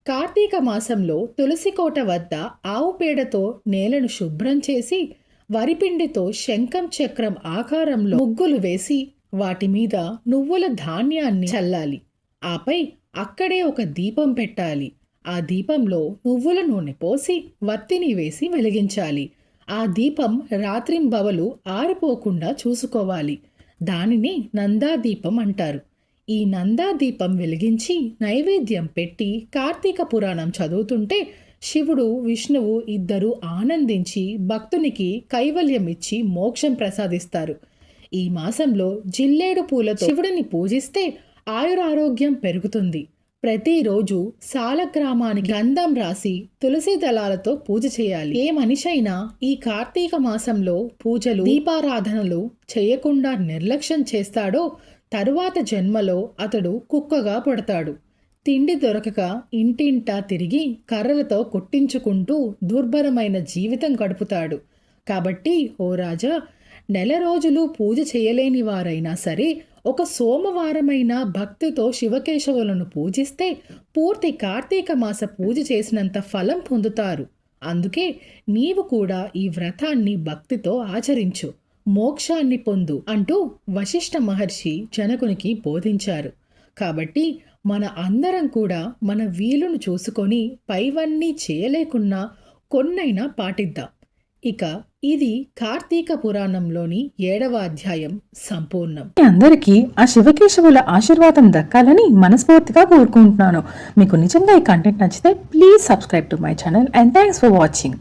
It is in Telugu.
కార్తీక మాసంలో తులసికోట వద్ద ఆవు పేడతో నేలను శుభ్రం చేసి వరిపిండితో శంఖం చక్రం ఆకారంలో ముగ్గులు వేసి వాటి మీద నువ్వుల ధాన్యాన్ని చల్లాలి. ఆపై అక్కడే ఒక దీపం పెట్టాలి. ఆ దీపంలో నువ్వుల నూనె పోసి వత్తిని వేసి వెలిగించాలి. ఆ దీపం రాత్రింబవలు ఆరిపోకుండా చూసుకోవాలి. దానిని నందాదీపం అంటారు. ఈ నందాదీపం వెలిగించి నైవేద్యం పెట్టి కార్తీక పురాణం చదువుతుంటే శివుడు విష్ణువు ఇద్దరూ ఆనందించి భక్తునికి కైవల్యం ఇచ్చి మోక్షం ప్రసాదిస్తారు. ఈ మాసంలో జిల్లేడు పూలతో శివుడిని పూజిస్తే ఆయురారోగ్యం పెరుగుతుంది. ప్రతిరోజు సాలగ్రామానికి గంధం రాసి తులసి దళాలతో పూజ చేయాలి. ఏ మనిషైనా ఈ కార్తీక మాసంలో పూజలు దీపారాధనలు చేయకుండా నిర్లక్ష్యం చేస్తాడో తరువాత జన్మలో అతడు కుక్కగా పుడతాడు. తిండి దొరకక ఇంటింటా తిరిగి కర్రలతో కొట్టించుకుంటూ దుర్భరమైన జీవితం గడుపుతాడు. కాబట్టి ఓ రాజా, నెల రోజులు పూజ చేయలేని వారైనా సరే ఒక సోమవారమైన భక్తితో శివకేశవులను పూజిస్తే పూర్తి కార్తీక మాస పూజ చేసినంత ఫలం పొందుతారు. అందుకే నీవు కూడా ఈ వ్రతాన్ని భక్తితో ఆచరించు, మోక్షాన్ని పొందు అంటూ వశిష్ఠ మహర్షి జనకునికి బోధించారు. కాబట్టి మన అందరం కూడా మన వీలును చూసుకొని పైవన్నీ చేయలేకున్నా కొన్నైనా పాటిద్దాం. ఇక ఇది కార్తీక పురాణంలోని 7వ అధ్యాయం సంపూర్ణం. అందరికీ ఆ శివకేశవుల ఆశీర్వాదం దక్కాలని మనస్ఫూర్తిగా కోరుకుంటున్నాను. మీకు నిజంగా ఈ కంటెంట్ నచ్చితే please subscribe to my channel and thanks for watching.